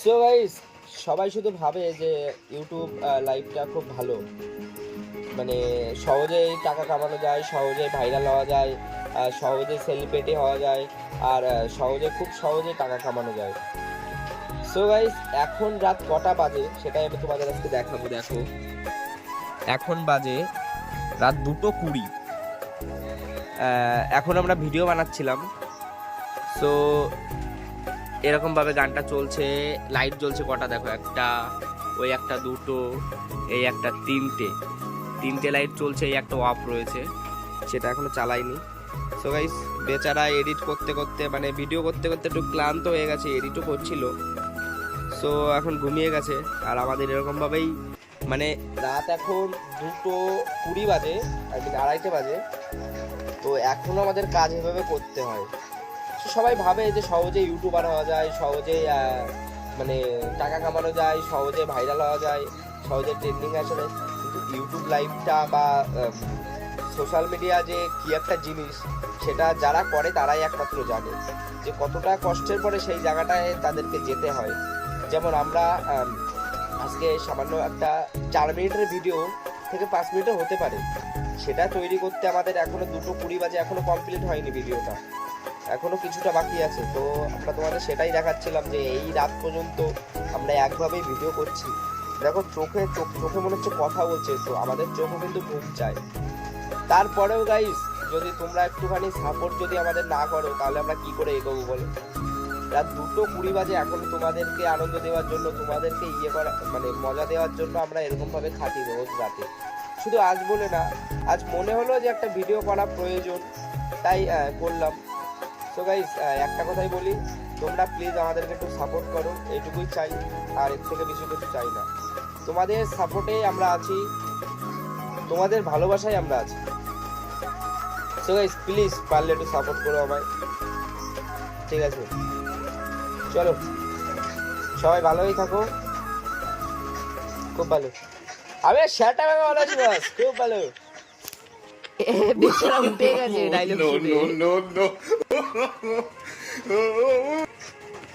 So guys, সবাই শুধু ভাবে যে ইউটিউব লাইভটা খুব ভালো, মানে সহজেই টাকা কামানো যায়, সহজেই ভাইরাল হওয়া যায়, সহজে সেলিব্রিটি হওয়া যায়, আর খুব সহজে টাকা কামানো যায়। সো গাইস, এখন রাত কটা বাজে সেটাই আমি তোমাদের আজকে দেখাবো। দেখো, এখন বাজে রাত 2:20। এখন আমরা ভিডিও বানাচ্ছিলাম। সো এরকম ভাবে গানটা চলছে, লাইট জ্বলছে কটা দেখো, একটা, ওই একটা, দুটো, এই একটা, তিনটে লাইট চলছে, এই একটা অফ রয়েছে, সেটা এখনো চালাইনি। সো গাইস, বেচারা এডিট করতে করতে, মানে ভিডিও করতে করতে একটু ক্লান্ত হয়ে গেছে, এডিটও করছিল। সো এখন ঘুমিয়ে গেছে। আর আমাদের এরকম ভাবেই, মানে রাত এখন 2:20 বাজে, আই মিন 2:30 বাজে। তো এখনো আমাদের কাজ এভাবে করতে হয়। সবাই ভাবে যে সহজে ইউটিউবার হওয়া যায়, সহজে মানে টাকা কামানো যায়, সহজে ভাইরাল হওয়া যায়, সহজে ট্রেন্ডিং আসে। কিন্তু ইউটিউব লাইভটা বা সোশ্যাল মিডিয়া যে কি একটা জিনিস, সেটা যারা করে তারাই একমাত্র জানে যে কতটা কষ্টের পরে সেই জায়গাটায় তাদেরকে যেতে হয়। যেমন আমরা আজকে সামান্য একটা 4 মিনিটের ভিডিও থেকে 5 মিনিটও হতে পারে, সেটা তৈরি করতে আমাদের এখনো 2:20 বাজে, এখনো কমপ্লিট হয়নি ভিডিওটা, এখনো কিছুটা বাকি আছে। তো আমরা তোমাদের সেটাই দেখাচ্ছিলাম যে এই রাত পর্যন্ত আমরা একভাবেই ভিডিও করছি। দেখো, চোখে মনে হচ্ছে কথা বলছে, তো আমাদের চোখও কিন্তু ঘুম চায়। তারপরেও গাইস, যদি তোমরা একটুখানি সাপোর্ট যদি আমাদের না করো, তাহলে আমরা কি করে এগোবো বলো? রাত 2:20 বাজে, এখন তোমাদেরকে আনন্দ দেওয়ার জন্য, তোমাদেরকে করা, মানে মজা দেওয়ার জন্য আমরা এরকম ভাবে খাটি রোজ রাতে। শুধু আজ বলে না, আজ মনে হলো যে একটা ভিডিও করা প্রয়োজন, তাই করলাম। সো গাইস, একটা কথাই বলি, তোমরা প্লিজ আমাদেরকে একটু সাপোর্ট করো, এইটুকুই চাই, আর এর থেকে বেশি কিছু চাই না। তোমাদের সাপোর্টেই আমরা আছি, তোমাদের ভালোবাসায় আমরা আছি। সো গাইস, প্লিজ পারলে একটু সাপোর্ট করো আমায়, ঠিক আছে? চলো, সবাই ভালোই থাকো, খুব ভালো। আমি সেটা ভালো আছি, বাস খুব ভালো। বেচারা উঠে গেছে ডায়লগ শুনে।